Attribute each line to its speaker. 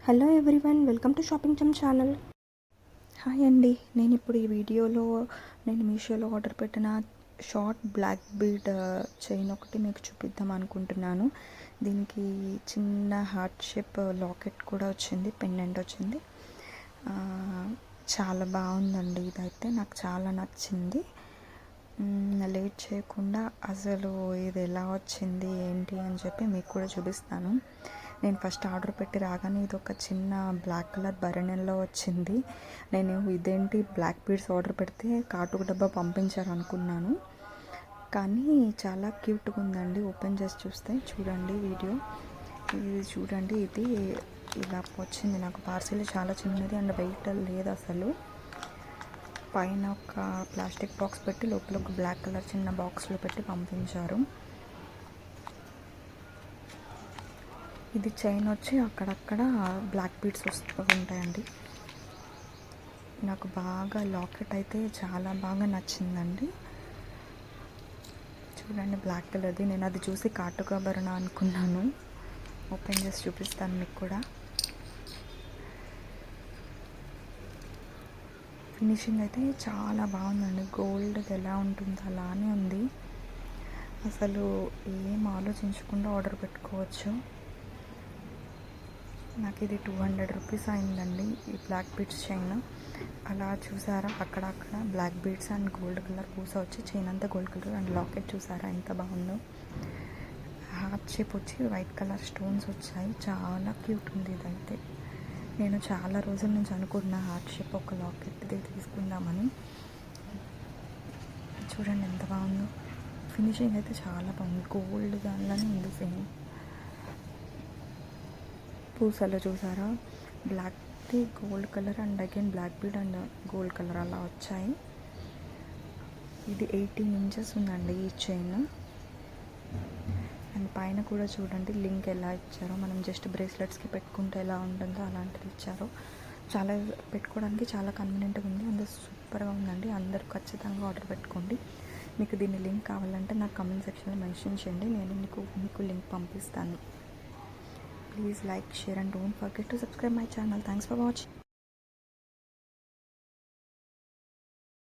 Speaker 1: Hello everyone, welcome to shopping chum channel. Hi అండి, నేను ఇప్పుడు ఈ వీడియోలో నేను మీషోలో ఆర్డర్ పెట్టిన షార్ట్ బ్లాక్ బీడ్ చైన్ ఒకటి మీకు చూపిద్దాం అనుకుంటున్నాను. దీనికి చిన్న హార్ట్ షేప్ లాకెట్ కూడా వచ్చింది, పెండెంట్ వచ్చింది. చాలా బాగుందండి, ఇదైతే నాకు చాలా నచ్చింది. లేట్ చేయకుండా అసలు ఇది ఎలా వచ్చింది ఏంటి అని చెప్పి మీకు కూడా చూపిస్తాను. నేను ఫస్ట్ ఆర్డర్ పెట్టి రాగానే ఇది ఒక చిన్న బ్లాక్ కలర్ బరణ్యంలో వచ్చింది. నేను ఇదేంటి బ్లాక్ బీడ్స్ ఆర్డర్ పెడితే కాటుకు డబ్బా పంపించారు అనుకున్నాను, కానీ చాలా క్యూట్గా ఉందండి. ఓపెన్ చేసి చూస్తే చూడండి వీడియో, ఇది చూడండి, ఇది ఇలా వచ్చింది నాకు. పార్సిల్ చాలా చిన్నది అండ్ వెయిట్ లేదు అసలు. పైన ఒక ప్లాస్టిక్ బాక్స్ పెట్టి లోపల ఒక బ్లాక్ కలర్ చిన్న బాక్స్లో పెట్టి పంపించారు. ఇది చైన్ వచ్చి అక్కడక్కడ బ్లాక్ బీడ్స్ వస్తూ ఉంటాయండి. నాకు బాగా లాకెట్ అయితే చాలా బాగా నచ్చిందండి. చూడండి, బ్లాక్ కలర్ది. నేను అది చూసి కాటుకాభరణ అనుకున్నాను. ఓపెన్ చేసి చూపిస్తాను మీకు కూడా. ఫినిషింగ్ అయితే చాలా బాగుందండి. గోల్డ్ ఎలా ఉంటుందో అలానే ఉంది. అసలు ఏం ఆలోచించకుండా ఆర్డర్ పెట్టుకోవచ్చు. నాకు ఇది 200 రూపీస్ అయిందండి ఈ బ్లాక్ బీడ్స్ చైన్. అలా చూసారా, అక్కడక్కడ black beads and gold colour పూస వచ్చి చైన్ అంతా గోల్డ్ కలర్ అండ్ లాకెట్ చూసారా ఎంత బాగుందో. హార్ట్ షేప్ వచ్చి వైట్ కలర్ స్టోన్స్ వచ్చాయి. చాలా క్యూట్ ఉంది ఇదైతే. నేను చాలా రోజుల నుంచి అనుకున్నా హార్ట్ షేప్ ఒక లాకెట్ది తీసుకుందామని. చూడండి ఎంత బాగుందో. ఫినిషింగ్ అయితే చాలా బాగుంది. గోల్డ్ దానిలోనే ఉంది సేమ్. పూసలు చూసారా, బ్లాక్ది gold colour and again black bead and gold colour అలా వచ్చాయి. ఇది 18 ఇంచెస్ ఉందండి ఈ చైన్. అండ్ పైన కూడా చూడండి లింక్ ఎలా ఇచ్చారో. మనం జస్ట్ బ్రేస్లెట్స్కి పెట్టుకుంటే ఎలా ఉంటుందో అలాంటిది ఇచ్చారు. చాలా పెట్టుకోవడానికి చాలా కన్వీనియంట్గా ఉంది. అందరూ సూపర్గా ఉందండి. అందరూ ఖచ్చితంగా ఆర్డర్ పెట్టుకోండి. మీకు దీని లింక్ కావాలంటే నాకు కమెంట్ సెక్షన్లో మెన్షన్ చేయండి, నేను మీకు లింక్ పంపిస్తాను. Please like, share and don't forget to subscribe my channel. Thanks for watching.